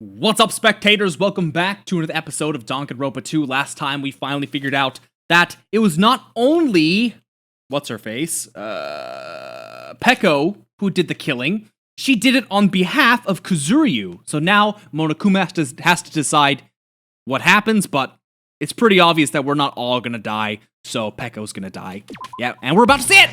What's up, spectators? Welcome back to another episode of Danganronpa 2. Last time we finally figured out that it was not only what's-her-face, Peko, who did the killing. She did it on behalf of Kazuryu. So now Monokuma has to decide what happens, but it's pretty obvious that we're not all gonna die, so Peko's gonna die. Yeah, and we're about to see it!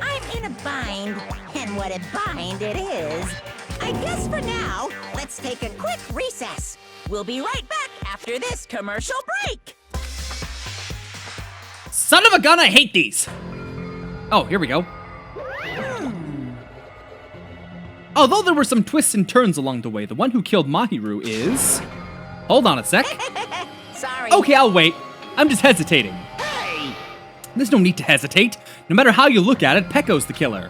I'm in a bind, and what a bind it is. I guess for now, let's take a quick recess. We'll be right back after this commercial break. Son of a gun, I hate these! Oh, here we go. Although there were some twists and turns along the way, the one who killed Mahiru is... Hold on a sec. Sorry. Okay, I'll wait. I'm just hesitating. Hey. There's no need to hesitate. No matter how you look at it, Peko's the killer.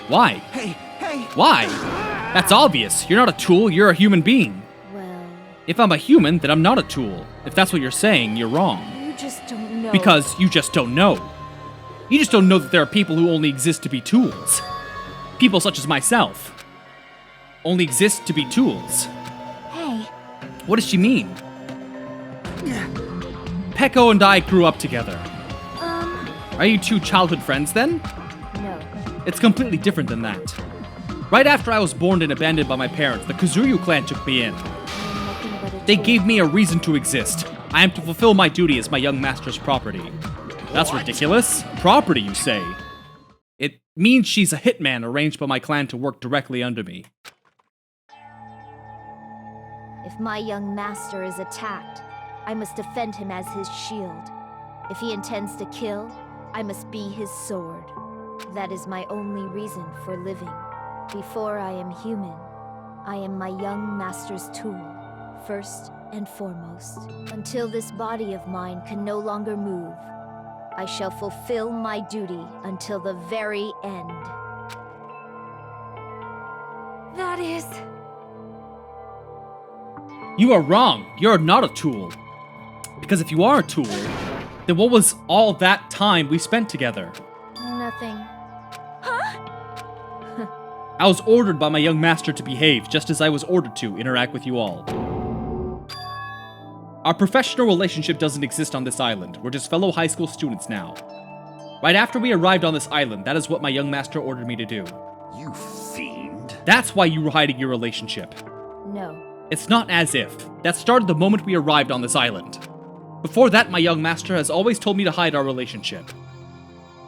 Why? Hey. Why? That's obvious. You're not a tool, you're a human being. Well, If I'm a human, then I'm not a tool. If that's what you're saying, you're wrong. you just don't know. Because you just don't know. You just don't know that there are people who only exist to be tools. People such as myself only exist to be tools. Hey, What does she mean? Peko and I grew up together. Are you two childhood friends then? no. It's completely different than that. Right after I was born and abandoned by my parents, the Kazuryu clan took me in. I'm nothing but a They tool. gave me a reason to exist. I am to fulfill my duty as my young master's property. That's ridiculous. Property, you say? It means she's a hitman arranged by my clan to work directly under me. If my young master is attacked, I must defend him as his shield. If he intends to kill, I must be his sword. That is my only reason for living. Before I am human, I am my young master's tool, first and foremost. Until this body of mine can no longer move, I shall fulfill my duty until the very end. That is... You are wrong. You're not a tool. Because if you are a tool, then what was all that time we spent together? nothing. I was ordered by my young master to behave, just as I was ordered to interact with you all. Our professional relationship doesn't exist on this island. We're just fellow high school students now. Right after we arrived on this island, that is what my young master ordered me to do. You fiend. That's why you were hiding your relationship. No. It's not as if. That started the moment we arrived on this island. Before that, my young master has always told me to hide our relationship.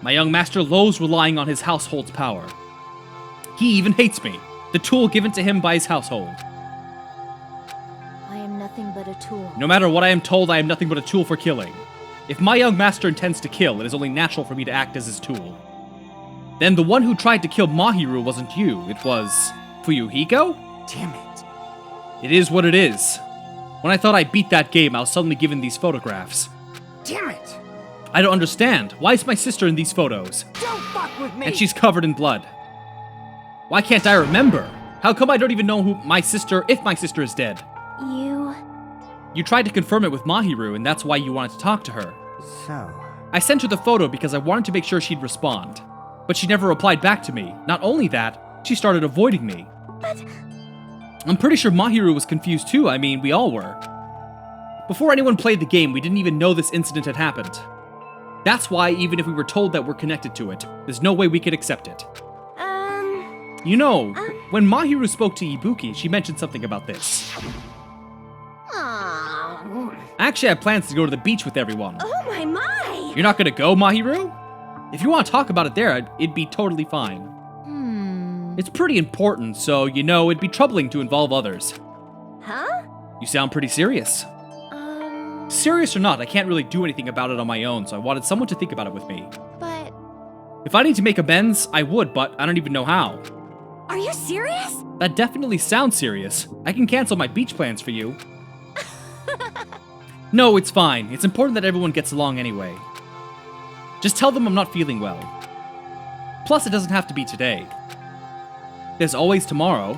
My young master loathes relying on his household's power. He even hates me, the tool given to him by his household. I am nothing but a tool. No matter what I am told, I am nothing but a tool for killing. If my young master intends to kill, it is only natural for me to act as his tool. Then the one who tried to kill Mahiru wasn't you, it was... Fuyuhiko? Damn it. It is what it is. When I thought I beat that game, I was suddenly given these photographs. Damn it. I don't understand. Why is my sister in these photos? Don't fuck with me. And she's covered in blood. Why can't I remember? How come I don't even know if my sister is dead? You... You tried to confirm it with Mahiru, and that's why you wanted to talk to her. So, I sent her the photo because I wanted to make sure she'd respond. But she never replied back to me. Not only that, she started avoiding me. But... I'm pretty sure Mahiru was confused too. I mean, we all were. Before anyone played the game, we didn't even know this incident had happened. That's why, even if we were told that we're connected to it, there's no way we could accept it. You know, when Mahiru spoke to Ibuki, she mentioned something about this. Aw. I actually had plans to go to the beach with everyone. Oh my! You're not gonna go, Mahiru? If you want to talk about it there, it'd be totally fine. It's pretty important, so, you know, it'd be troubling to involve others. Huh? You sound pretty serious. Serious or not, I can't really do anything about it on my own, so I wanted someone to think about it with me. But... If I need to make amends, I would, but I don't even know how. Are you serious? That definitely sounds serious. I can cancel my beach plans for you. No, it's fine. It's important that everyone gets along anyway. Just tell them I'm not feeling well. Plus, it doesn't have to be today. There's always tomorrow.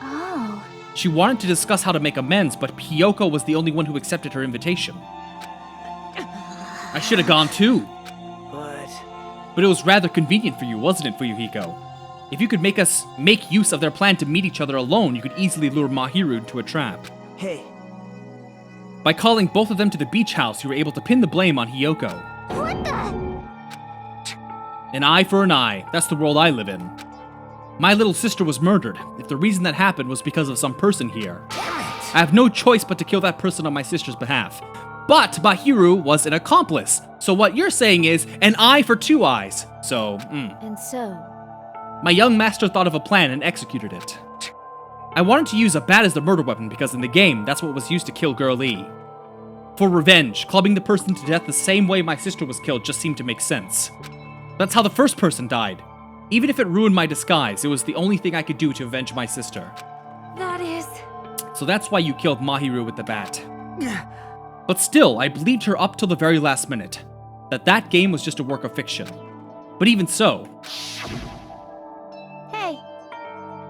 Oh... She wanted to discuss how to make amends, but Hiyoko was the only one who accepted her invitation. I should have gone too. but But it was rather convenient for you, wasn't it, Fuyuhiko? If you could make use of their plan to meet each other alone, you could easily lure Mahiru into a trap. Hey. By calling both of them to the beach house, you were able to pin the blame on Hiyoko. What the? An eye for an eye. That's the world I live in. My little sister was murdered. If the reason that happened was because of some person here, I have no choice but to kill that person on my sister's behalf. But Mahiru was an accomplice. So what you're saying is an eye for two eyes. So, And so, my young master thought of a plan and executed it. I wanted to use a bat as the murder weapon because in the game, that's what was used to kill Girl Lee. For revenge, clubbing the person to death the same way my sister was killed just seemed to make sense. That's how the first person died. Even if it ruined my disguise, it was the only thing I could do to avenge my sister. that is... So that's why you killed Mahiru with the bat. But still, I believed her up till the very last minute. That game was just a work of fiction. But even so, Hey,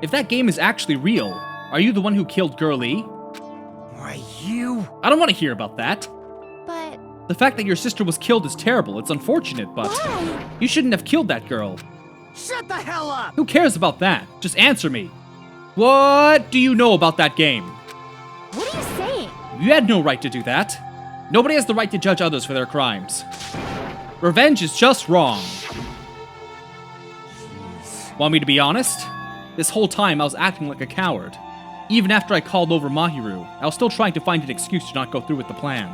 if that game is actually real, are you the one who killed Girl Lee? Why, you... I don't want to hear about that. but... The fact that your sister was killed is terrible. It's unfortunate, but Why? you shouldn't have killed that girl. Shut the hell up! Who cares about that? Just answer me. What do you know about that game? What are you saying? You had no right to do that. Nobody has the right to judge others for their crimes. Revenge is just wrong. Want me to be honest? This whole time I was acting like a coward. Even after I called over Mahiru, I was still trying to find an excuse to not go through with the plan.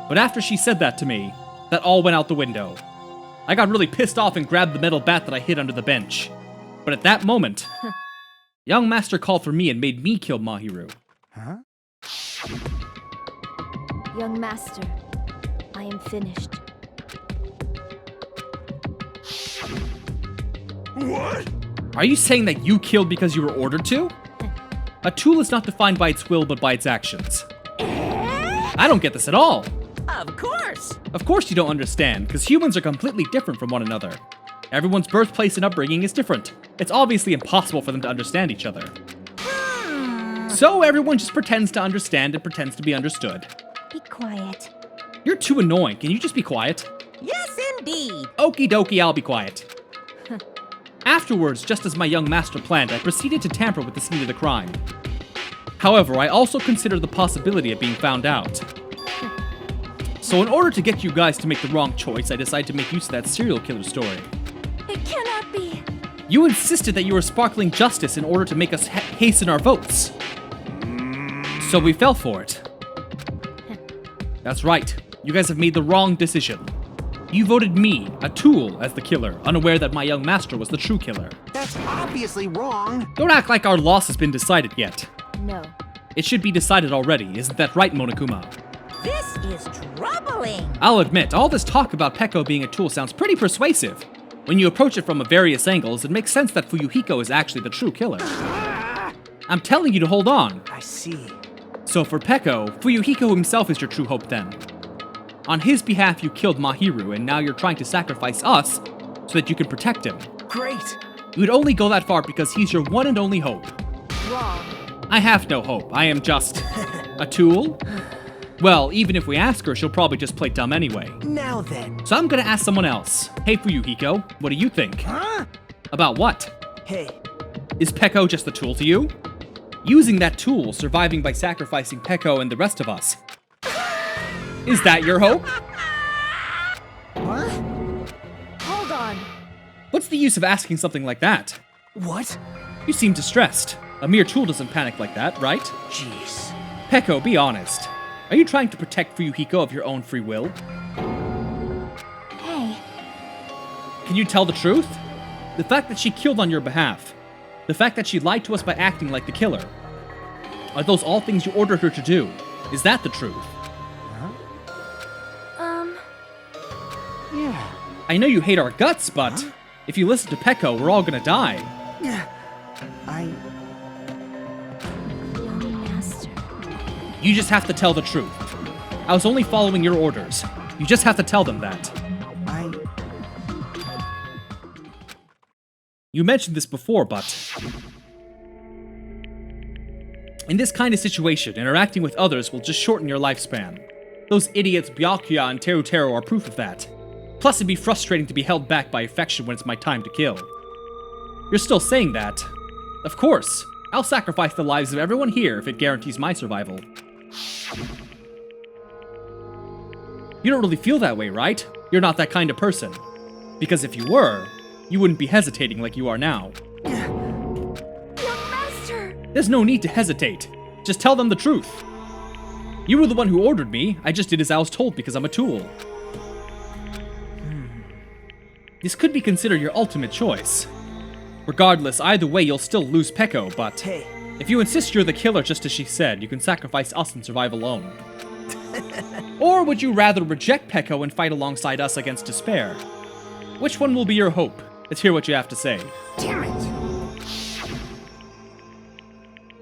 But after she said that to me, that all went out the window. I got really pissed off and grabbed the metal bat that I hid under the bench. But at that moment, young master called for me and made me kill Mahiru. Huh? Young master, I am finished. What? Are you saying that you killed because you were ordered to? A tool is not defined by its will but by its actions. I don't get this at all. Of course. Of course you don't understand, because humans are completely different from one another. Everyone's birthplace and upbringing is different. It's obviously impossible for them to understand each other. So everyone just pretends to understand and pretends to be understood. Be quiet. You're too annoying. Can you just be quiet? Yes, indeed. Okie dokie, I'll be quiet. Afterwards, just as my young master planned, I proceeded to tamper with the scene of the crime. However, I also considered the possibility of being found out. So in order to get you guys to make the wrong choice, I decided to make use of that serial killer story. It cannot be. You insisted that you were sparkling justice in order to make us hasten our votes. So we fell for it. That's right. You guys have made the wrong decision. You voted me, a tool, as the killer, unaware that my young master was the true killer. That's obviously wrong. Don't act like our loss has been decided yet. No. It should be decided already, isn't that right, Monokuma? This is troubling. I'll admit, all this talk about Peko being a tool sounds pretty persuasive. When you approach it from various angles, it makes sense that Fuyuhiko is actually the true killer. I'm telling you to hold on. I see. So for Peko, Fuyuhiko himself is your true hope then. On his behalf, you killed Mahiru, and now you're trying to sacrifice us so that you can protect him. Great. You would only go that far because he's your one and only hope. Wrong. I have no hope. I am just a tool? Well, even if we ask her, she'll probably just play dumb anyway. Now then. So I'm gonna ask someone else. Hey Fuyuhiko, what do you think? Huh? About what? Hey. Is Peko just a tool to you? Using that tool, surviving by sacrificing Peko and the rest of us. Is that your hope? What? Hold on. What's the use of asking something like that? What? You seem distressed. A mere tool doesn't panic like that, right? Jeez. Peko, be honest. Are you trying to protect Fuyuhiko of your own free will? Hey, Can you tell the truth? The fact that she killed on your behalf. The fact that she lied to us by acting like the killer. Are those all things you ordered her to do? Is that the truth? Yeah. I know you hate our guts, but if you listen to Peko, we're all gonna die. young master. You just have to tell the truth. I was only following your orders. You just have to tell them that. You mentioned this before, but in this kind of situation, interacting with others will just shorten your lifespan. Those idiots Byakuya and Teruteru are proof of that. Plus, it'd be frustrating to be held back by affection when it's my time to kill. You're still saying that. Of course. I'll sacrifice the lives of everyone here if it guarantees my survival. You don't really feel that way, right? You're not that kind of person. Because if you were, you wouldn't be hesitating like you are now. Young Master! There's no need to hesitate. Just tell them the truth. You were the one who ordered me. I just did as I was told because I'm a tool. This could be considered your ultimate choice. Regardless, either way, you'll still lose Peko, but Hey. if you insist you're the killer just as she said, you can sacrifice us and survive alone. Or would you rather reject Peko and fight alongside us against despair? Which one will be your hope? Let's hear what you have to say. Damn it!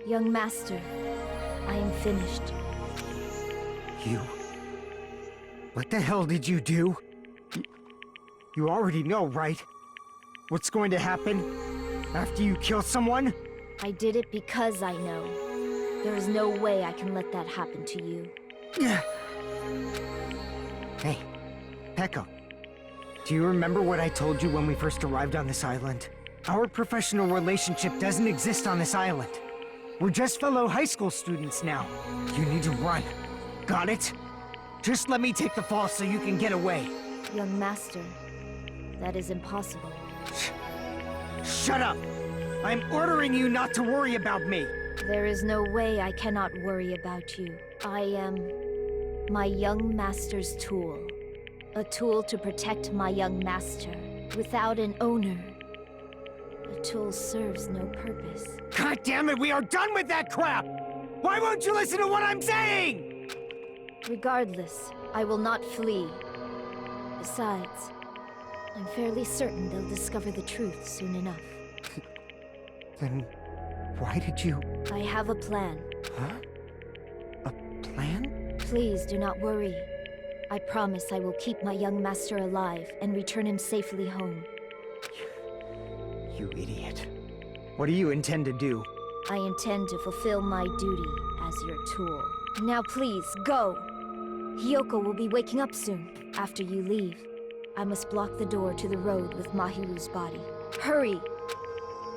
Young Master, I am finished. You... What the hell did you do? You already know, right? What's going to happen after you kill someone? I did it because I know. There is no way I can let that happen to you. Hey, Peko. Do you remember what I told you when we first arrived on this island? Our professional relationship doesn't exist on this island. We're just fellow high school students now. You need to run. Got it? Just let me take the fall so you can get away. Young Master, that is impossible. Shut up! I'm ordering you not to worry about me. There is no way I cannot worry about you. I am my young master's tool. A tool to protect my young master. Without an owner, the tool serves no purpose. God damn it, we are done with that crap! Why won't you listen to what I'm saying? Regardless, I will not flee. Besides, I'm fairly certain they'll discover the truth soon enough. Then why did you... I have a plan. Huh? A plan? Please do not worry. I promise I will keep my young master alive and return him safely home. You idiot. What do you intend to do? I intend to fulfill my duty as your tool. Now please, go! Hiyoko will be waking up soon. After you leave, I must block the door to the road with Mahiru's body. Hurry!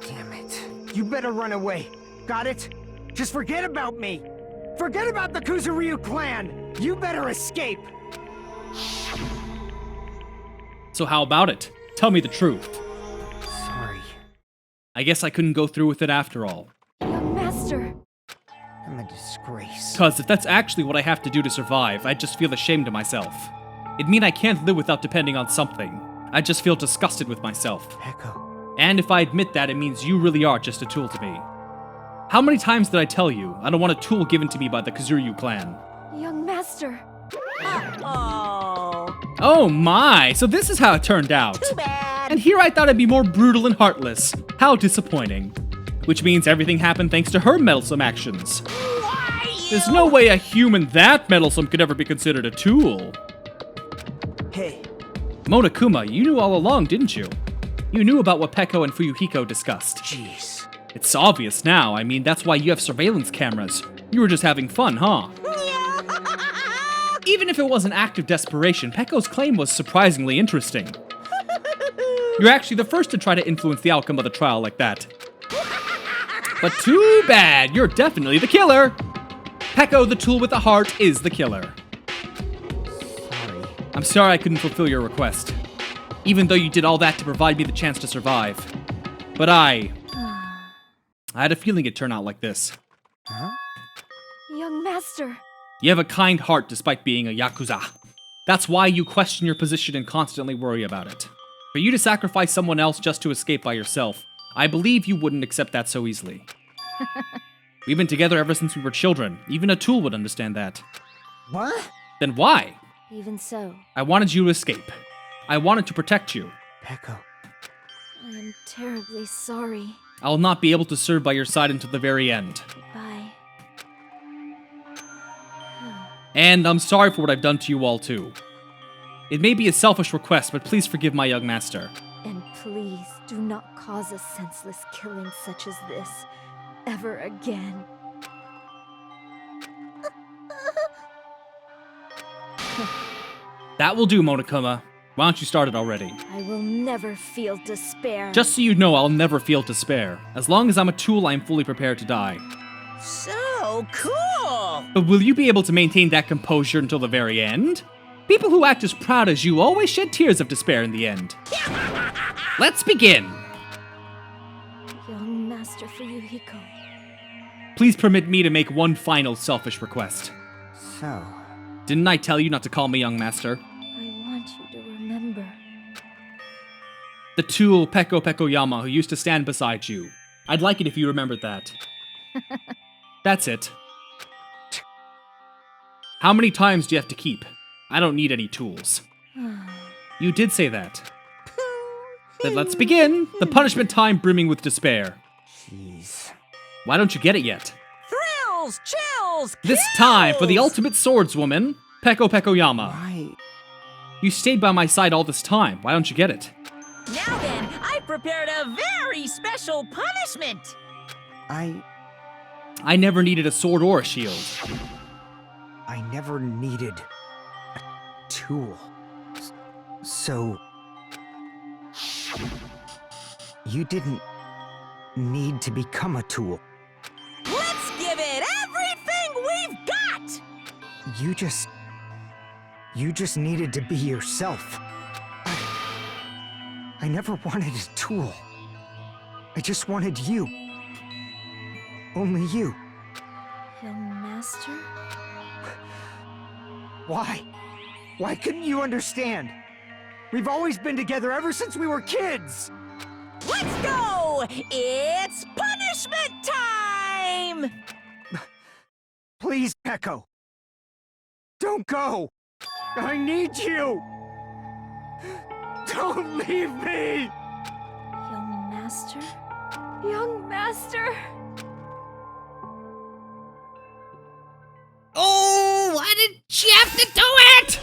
Damn it. You better run away. Got it? Just forget about me! Forget about the Kuzuryu clan! You better escape! So how about it? Tell me the truth. Sorry. I guess I couldn't go through with it after all. Young master! I'm a disgrace. Cause if that's actually what I have to do to survive, I'd just feel ashamed of myself. It'd mean I can't live without depending on something. I'd just feel disgusted with myself. Echo. And if I admit that, it means you really are just a tool to me. How many times did I tell you I don't want a tool given to me by the Kuzuryu clan? Young master! Oh, Oh my, so this is how it turned out. too bad. And here I thought I'd be more brutal and heartless. How disappointing. Which means everything happened thanks to her meddlesome actions. Why? There's no way a human that meddlesome could ever be considered a tool. Hey. Monokuma, you knew all along, didn't you? You knew about what Peko and Fuyuhiko discussed. Jeez. It's obvious now. I mean, that's why you have surveillance cameras. You were just having fun, huh? Even if it was an act of desperation, Peko's claim was surprisingly interesting. You're actually the first to try to influence the outcome of the trial like that. But too bad, you're definitely the killer! Peko, the tool with the heart, is the killer. Sorry. I'm sorry I couldn't fulfill your request. Even though you did all that to provide me the chance to survive. But I had a feeling it'd turn out like this. Huh? Young master! You have a kind heart despite being a Yakuza. That's why you question your position and constantly worry about it. For you to sacrifice someone else just to escape by yourself, I believe you wouldn't accept that so easily. We've been together ever since we were children. Even a tool would understand that. What? Then why? Even so, I wanted you to escape. I wanted to protect you. Peko. I am terribly sorry. I will not be able to serve by your side until the very end. Bye. And I'm sorry for what I've done to you all too. It may be a selfish request, but please forgive my young master. And please do not cause a senseless killing such as this ever again. That will do, Monokuma. Why don't you start it already? I will never feel despair. Just so you know, I'll never feel despair. As long as I'm a tool, I'm fully prepared to die. So cool! But will you be able to maintain that composure until the very end? People who act as proud as you always shed tears of despair in the end. Let's begin! Young Master Fuyuhiko. Please permit me to make one final selfish request. So, Didn't I tell you not to call me young master? I want you to remember. The tool Peko Pekoyama who used to stand beside you. I'd like it if you remembered that. That's it. How many times do you have to keep? I don't need any tools. You did say that. Then let's begin. The punishment time brimming with despair. jeez. Why don't you get it yet? Thrills, chills, This time for the kills! ultimate swordswoman, Peko Pekoyama. Why? You stayed by my side all this time. Why don't you get it? Now then, I prepared a very special punishment! I never needed a sword or a shield. I never needed a tool. So, you didn't need to become a tool. Let's give it everything we've got! You just needed to be yourself. I never wanted a tool. I just wanted you. Only you. Young Master? Why? Why couldn't you understand? We've always been together ever since we were kids! Let's go! It's punishment time! Please, Peko. Don't go! I need you! Don't leave me! Young Master? Young Master! Oh, why did she have to do it?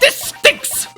This stinks!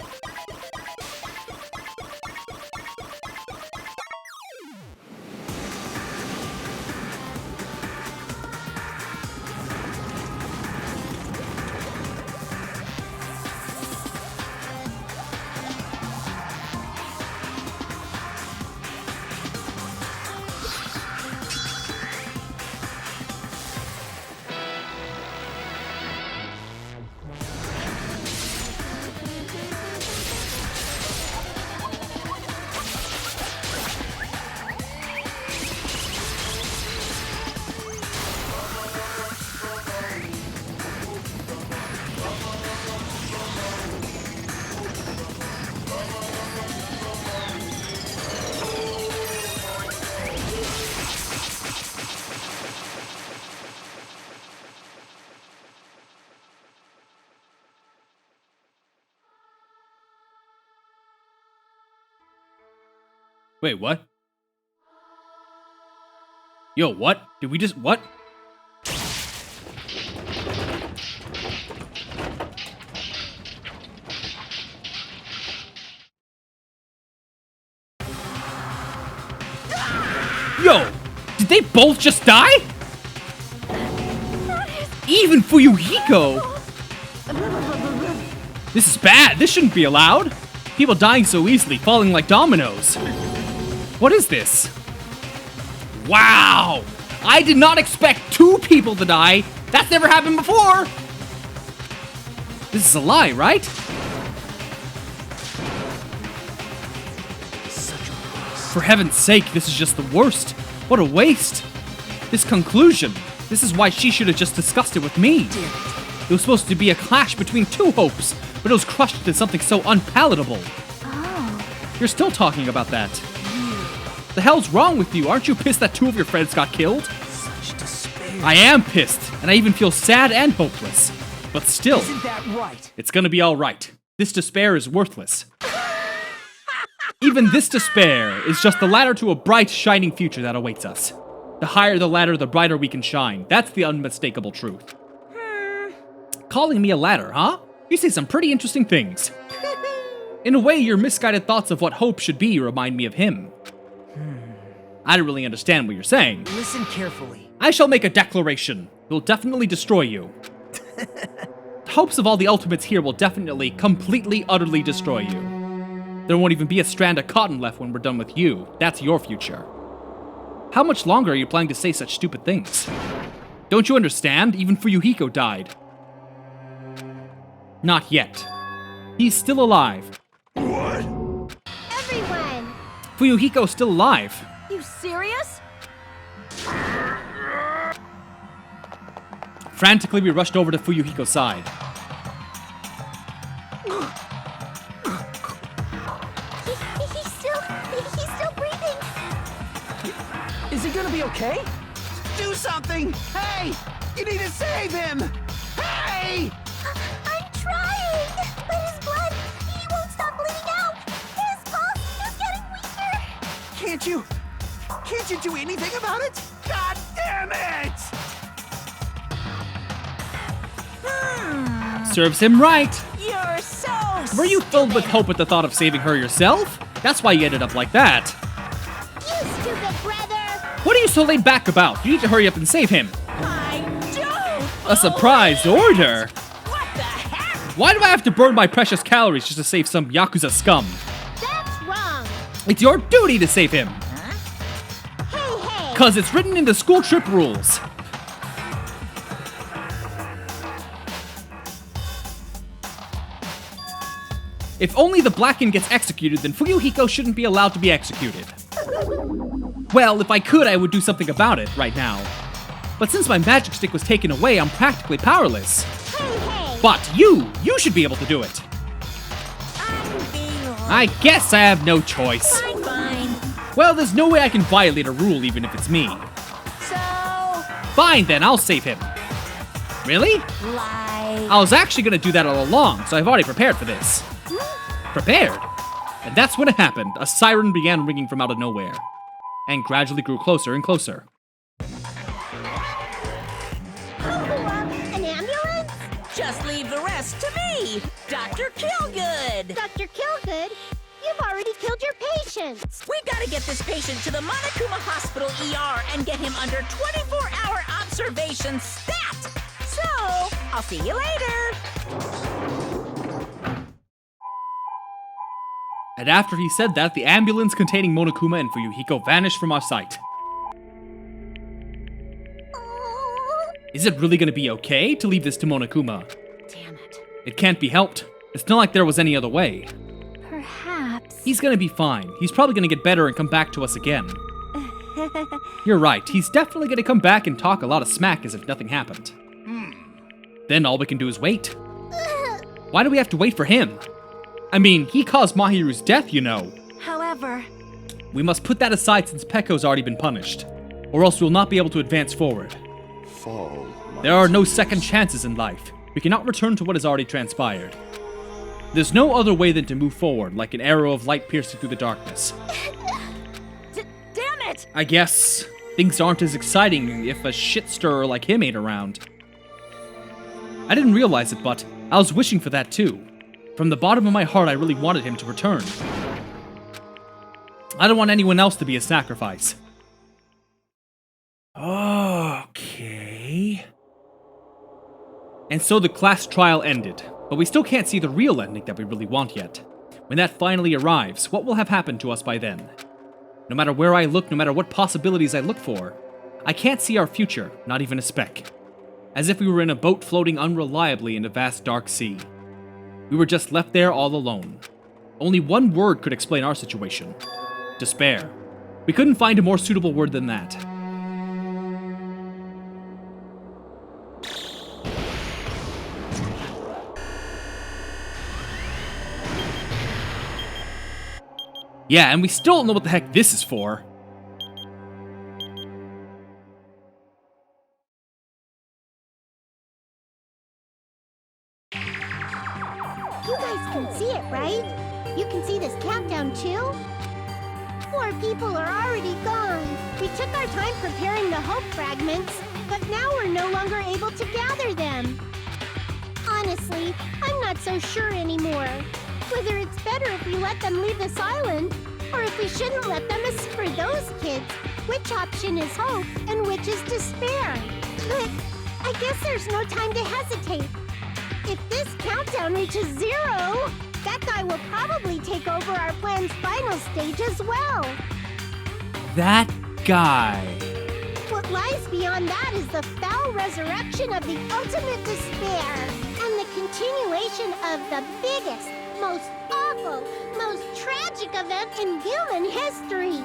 Wait, what? Yo, what? Did we just, what? Yo, did they both just die? Even Fuyuhiko! This is bad. This shouldn't be allowed. People dying so easily, falling like dominoes. What is this? Wow! I did not expect 2 people to die. That's never happened before. This is a lie, right? For heaven's sake, this is just the worst. What a waste. This conclusion. This is why she should have just discussed it with me. It was supposed to be a clash between 2 hopes, but it was crushed into something so unpalatable. Oh. You're still talking about that. The hell's wrong with you? Aren't you pissed that 2 of your friends got killed? Such despair. I am pissed, and I even feel sad and hopeless. But still, Isn't that right? it's gonna be alright. This despair is worthless. Even this despair is just the ladder to a bright, shining future that awaits us. The higher the ladder, the brighter we can shine. That's the unmistakable truth. Calling me a ladder, huh? You say some pretty interesting things. In a way, your misguided thoughts of what hope should be remind me of him. I don't really understand what you're saying. Listen carefully. I shall make a declaration. It will definitely destroy you. hopes of all the ultimates here will definitely, completely, utterly destroy you. There won't even be a strand of cotton left when we're done with you. That's your future. How much longer are you planning to say such stupid things? Don't you understand? Even Fuyuhiko died. Not yet. He's still alive. What? Everyone! Fuyuhiko's still alive. You serious? Frantically, we rushed over to Fuyuhiko's side. He's still breathing. Is he gonna be okay? Do something! Hey! You need to save him! Hey! I'm trying, but his blood, he won't stop bleeding out. His pulse is getting weaker. Can't you do anything about it? God damn it! Serves him right. You're so Were you filled with hope at the thought of saving her yourself? That's why you ended up like that. You stupid brother! What are you so laid back about? You need to hurry up and save him. I don't. A surprise order? What the heck? Why do I have to burn my precious calories just to save some Yakuza scum? That's wrong. It's your duty to save him. Hey! Cause it's written in the school trip rules. If only the Blacken gets executed, then Fuyuhiko shouldn't be allowed to be executed. Well, if I could, I would do something about it right now. But since my magic stick was taken away, I'm practically powerless. Hey! But you should be able to do it. I'm being I guess I have no choice. fine. Well, there's no way I can violate a rule even if it's me. So, Fine then, I'll save him. Really? lie. I was actually gonna do that all along, so I've already prepared for this. Prepared? And that's when it happened. A siren began ringing from out of nowhere, and gradually grew closer and closer. An ambulance? Just leave the rest to me, Dr. Killgood. Dr. Killgood, you've already killed your patients. We gotta get this patient to the Monokuma Hospital ER and get him under 24-hour observation stat. So, I'll see you later. And after he said that, the ambulance containing Monokuma and Fuyuhiko vanished from our sight. Is it really gonna be okay to leave this to Monokuma? Damn it. It can't be helped. It's not like there was any other way. Perhaps. He's gonna be fine. He's probably gonna get better and come back to us again. You're right. He's definitely gonna come back and talk a lot of smack as if nothing happened. Then all we can do is wait. Why do we have to wait for him? I mean, he caused Mahiru's death, you know. However, We must put that aside since Pekko's already been punished, or else we'll not be able to advance forward. Fall. There are no second chances in life. We cannot return to what has already transpired. There's no other way than to move forward, like an arrow of light piercing through the darkness. damn it! I guess things aren't as exciting if a shit stirrer like him ain't around. I didn't realize it, but I was wishing for that too. From the bottom of my heart, I really wanted him to return. I don't want anyone else to be a sacrifice. Okay. And so the class trial ended, but we still can't see the real ending that we really want yet. When that finally arrives, what will have happened to us by then? No matter where I look, no matter what possibilities I look for, I can't see our future, not even a speck. As if we were in a boat floating unreliably in a vast dark sea. We were just left there all alone. Only one word could explain our situation. Despair. We couldn't find a more suitable word than that. Yeah, and we still don't know what the heck this is for. You guys can see it, right? You can see this countdown too? 4 people are already gone. We took our time preparing the hope fragments, but now we're no longer able to gather them. Honestly, I'm not so sure anymore. Whether it's better if we let them leave this island, or if we shouldn't let them. As for those kids, which option is hope and which is despair? But I guess there's no time to hesitate. If this countdown reaches 0, that guy will probably take over our plan's final stage as well. That guy. What lies beyond that is the foul resurrection of the ultimate despair and the continuation of the biggest, most awful, most tragic event in human history.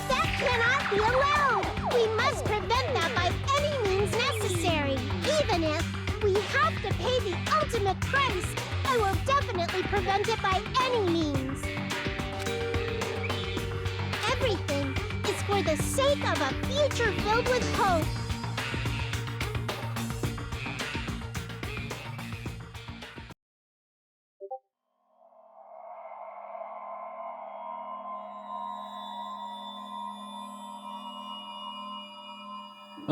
That cannot be allowed. We must prevent that by any means necessary. Even if we have to pay the ultimate price, I will definitely prevent it by any means. Everything is for the sake of a future filled with hope.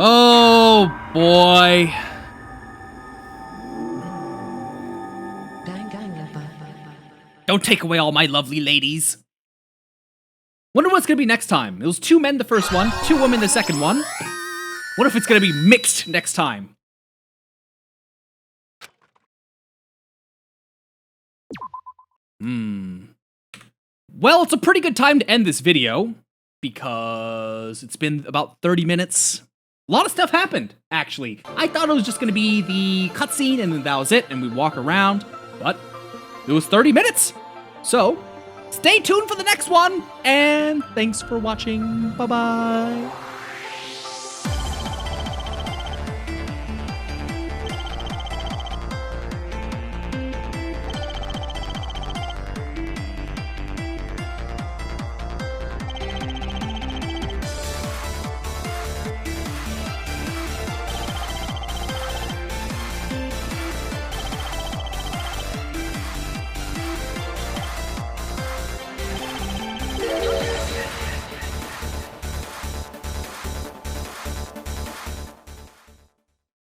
Oh boy. Don't take away all my lovely ladies. Wonder what's gonna be next time. It was 2 men the first one, 2 women the second one. What if it's gonna be mixed next time? Well, it's a pretty good time to end this video because it's been about 30 minutes. A lot of stuff happened, actually. I thought it was just gonna be the cutscene and then that was it, and we'd walk around, but it was 30 minutes. So, stay tuned for the next one, and thanks for watching. Bye-bye.